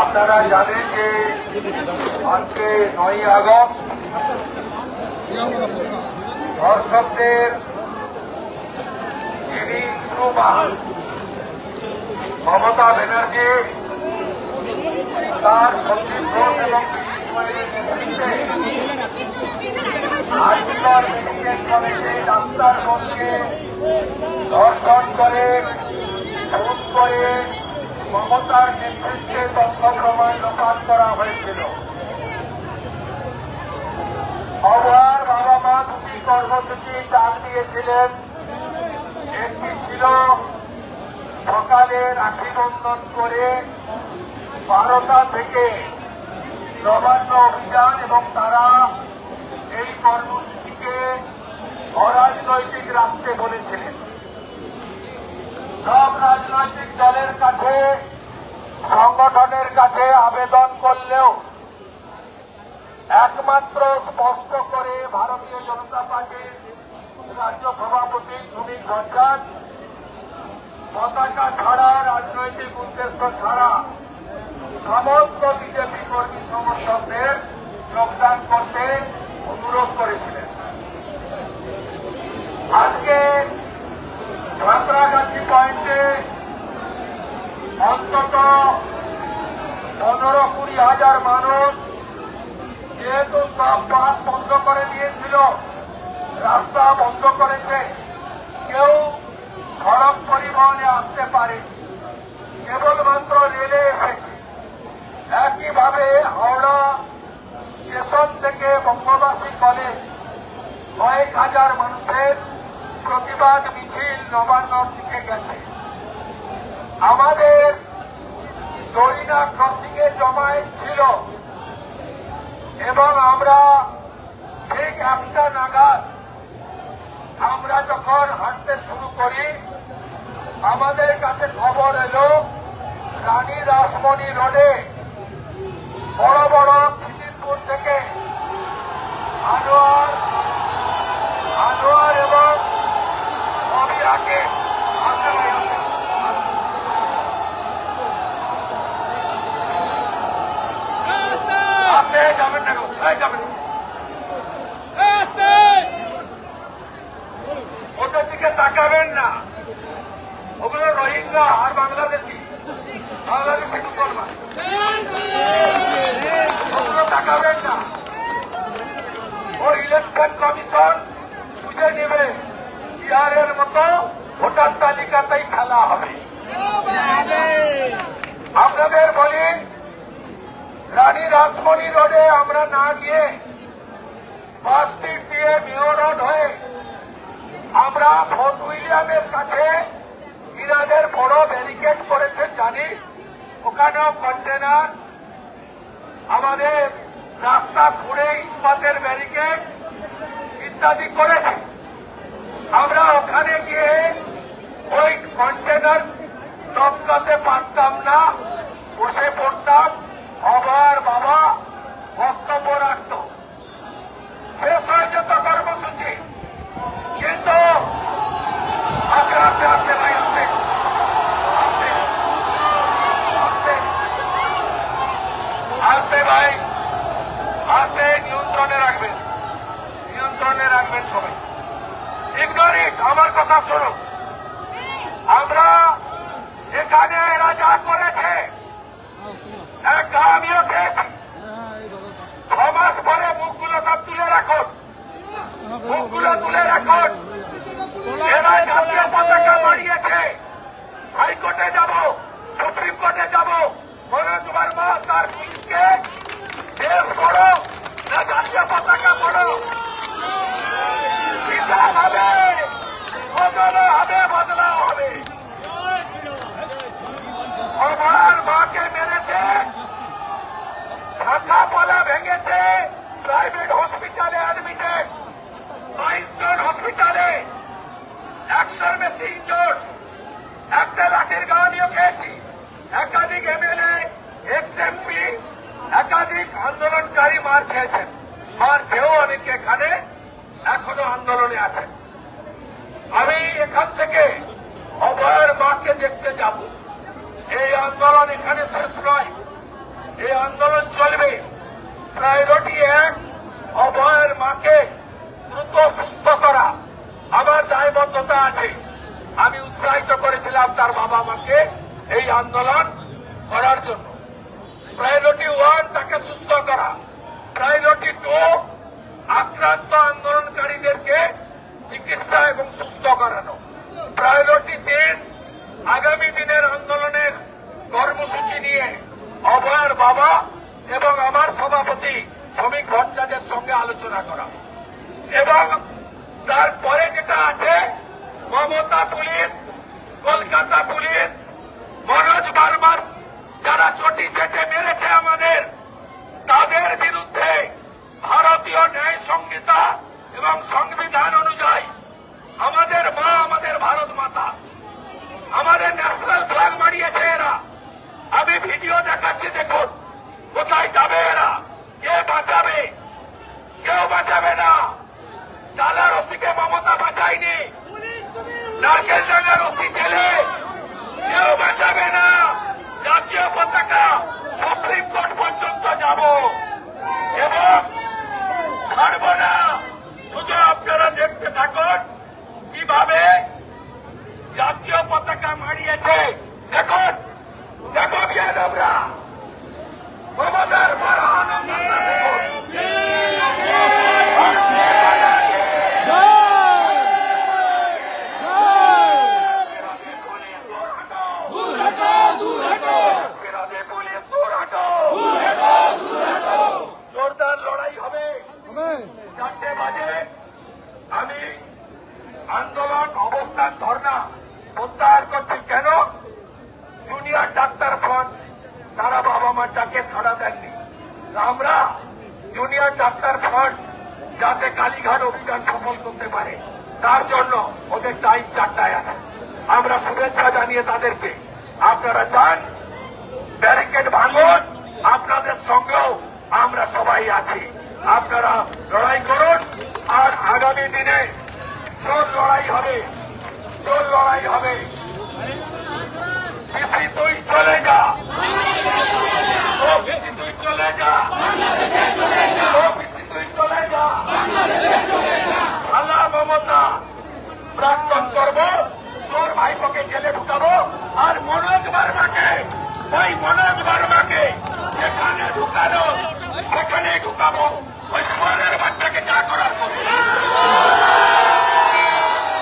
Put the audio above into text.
আপনারা জানেন যে আজকে 9ই আগস্ট ধর্ষকদের যিনি মমতা ব্যানার্জি তার সঞ্জীব ঘোষ এবং আজীবন মেডিকেল কলেজে ডাক্তারগণকে ধর্ষণ করে খুন করে মমতার নেতৃত্বে তথ্য প্রমাণ লোপাট করা হয়েছিল। অভয়ার বাবা মা দুটি কর্মসূচি ডাক দিয়েছিলেন। একটি ছিল সকালে রাখি বন্ধন করে 12টা থেকে নবান্ন অভিযান, এবং তারা এই কর্মসূচিকে অরাজনৈতিক রাখতে বলেছিলেন। সব রাজনৈতিক দলের কাছে সংগঠনের কাছে আবেদন করলেও একমাত্র স্পষ্ট করে ভারতীয় জনতা পার্টির রাজ্য সভাপতি সুনীল ভট্টাচার্য পতাকা ছাড়া, রাজনৈতিক উদ্দেশ্য ছাড়া সমস্ত বিজেপি কর্মী সমর্থকদের যোগদান করতে অনুরোধ করেছিলেন। আজকে সাঁতরাগাছি পয়েন্টে অন্তত 15-20 হাজার মানুষ, যেহেতু সব বাস বন্ধ করে দিয়েছিল, রাস্তা বন্ধ করেছে, কেউ সড়ক পরিবহনে আসতে পারে, কেবলমাত্র রেলে এসেছে। একইভাবে হাওড়া স্টেশন থেকে বঙ্গবাসী কলেজ কয়েক হাজার মানুষের প্রতিবাদ মিছিল নবান্নর দিকে গেছে। আমাদের দরিনা ক্রসিং এ জমায়েত ছিল, এবং আমরা ঠিক 1টা নাগাদ আমরা যখন হাঁটতে শুরু করি, আমাদের কাছে খবর এলো রানী রাসমণি রোডে বড় বড় খিদিরপুর থেকে আনোয়ার এবং অবিরাকে আসতে যাবেন না, যাবেন ওদের দিকে তাকাবেন না, ওগুলো রোহিঙ্গা আর বাংলাদেশি মুসলমান, ওগুলো তাকাবেন না। ও ইলেকশন কমিশন বুঝে নেবে, বিহারের মতো ভোটার তালিকাতেই খেলা হবে। আপনাদের বলি, রানী রাসমণি রোডে আমরা না গিয়ে বাস স্ট্রিট দিয়ে মিও রোড হয়ে আমরা ফোর্ট উইলিয়ামের কাছে ইরানের বড় ব্যারিকেড করেছেন জানি, ওখানেও কন্টেনার আমাদের রাস্তা খুঁড়ে ইস্পাতের ব্যারিকেড ইত্যাদি করেছে। আমরা ওখানে গিয়ে ওই কন্টেনার টপকাতে পারতাম না, বসে পড়তাম, অবার বাবা বক্তব্য রাখত, শেষ হয়ে যেত কর্মসূচি। কিন্তু আস্তে আস্তে আস্তে ভাই আস্তে আস্তে আস্তে আস্তে ভাই আস্তে নিয়ন্ত্রণে রাখবেন সবাই। ইগনোরিট, আমার কথা শোনো। আমরা এখানে এরা যা করেছে আমিও খেয়েছি। 6 মাস পরে মুখগুলো সব তুলে রাখুন, এরা জাতীয় পতাকা বাড়িয়েছে। হাইকোর্টে যাব, সুপ্রিম কোর্টে যাব, মনোজ বর্মা তার পুলিশকে দেশ করো না জাতীয় পতাকা পড়ো, বিচার হবে, বদলাও হবে। আমার মাকে মেরেছে, শাখা পলা ভেঙেছে, প্রাইভেট হসপিটালে অ্যাডমিটেড, 22 জন হসপিটালে, 100-র বেশি ইনজোর্ড। একটা লাঠির গা আমিও খেয়েছি। একাধিক এমএলএ, এক্স-এমপি, একাধিক আন্দোলনকারী মার খেয়েছেন। মার খেয়েও অনেকে এখানে এখনো আন্দোলনে আছেন। আমি এখান থেকে অভয়ার মাকে দেখতে যাব। এই আন্দোলন এখানে শেষ নয়। প্রায়োরিটি 1 অভয়ের মাকে দ্রুত সুস্থ করা আমার দায়বদ্ধতা আছে। আমি উৎসাহিত করেছিলাম তার বাবা মাকে এই আন্দোলন করার জন্য। প্রায়োরিটি 1 তাকে সুস্থ করা, প্রায়োরিটি 2 আক্রান্ত আন্দোলনকারীদেরকে চিকিৎসা এবং সুস্থ করানো, প্রায়োরিটি 3 আগামী দিনের আন্দোলনের কর্মসূচি নিয়ে অভয়ের বাবা এবং আমার সভাপতি শ্রমিক ভট্টাচার্যের সঙ্গে আলোচনা করা। এবং তারপরে যেটা আছে, মমতা পুলিশ, কলকাতা পুলিশ, মনোজ বার্মার যারা চটি চেটে মেরেছে আমাদের, তাদের বিরুদ্ধে ভারতীয় ন্যায় সংহিতা এবং সংবিধান অনুযায়ী আমাদের মা, আমাদের ভারত মাতা, আমাদের ন্যাশনাল ফ্ল্যাগ মারিয়েছে এরা। আমি ভিডিও দেখাচ্ছি, দেখুন কোথায় যাবে এরা, কে বাঁচাবে? কেউ বাঁচাবে না। ডালা রশিকে মমতা বাঁচায়নি, নারকেল ডাঙ্গা রশি ছেলে কেউ বাঁচাবে না। জাতীয় পতাকা সুপ্রিম কোর্ট পর্যন্ত যাব এবং ছাড়ব না। শুধু আপনারা দেখতে থাকুন কিভাবে জাতীয় পতাকা মারিয়েছে। দেখুন, দেখো বিয়াদবরা, মমতার বড় আনন্দ দেখুন। জোরদার লড়াই হবে 4টে বাজে। আমি আন্দোলন অবস্থান ধর্ণা প্রত্যাহার করছি। কেন? জুনিয়র ডাক্তার ফ্রন্ট তারা বাবা মার ডাকে সাড়া দেননি। আমরা জুনিয়র ডাক্তার ফ্রন্ট যাতে কালীঘাট অভিযান সফল করতে পারে তার জন্য ওদের টাইম 4টায় আছে। আমরা শুভেচ্ছা জানিয়ে তাদেরকে, আপনারা যান, ব্যারিকেড ভাঙুন, আপনাদের সঙ্গেও আমরা সবাই আছি। আপনারা লড়াই করুন। আর আগামী দিনে জোর লড়াই হবে, জোর লড়াই হবে।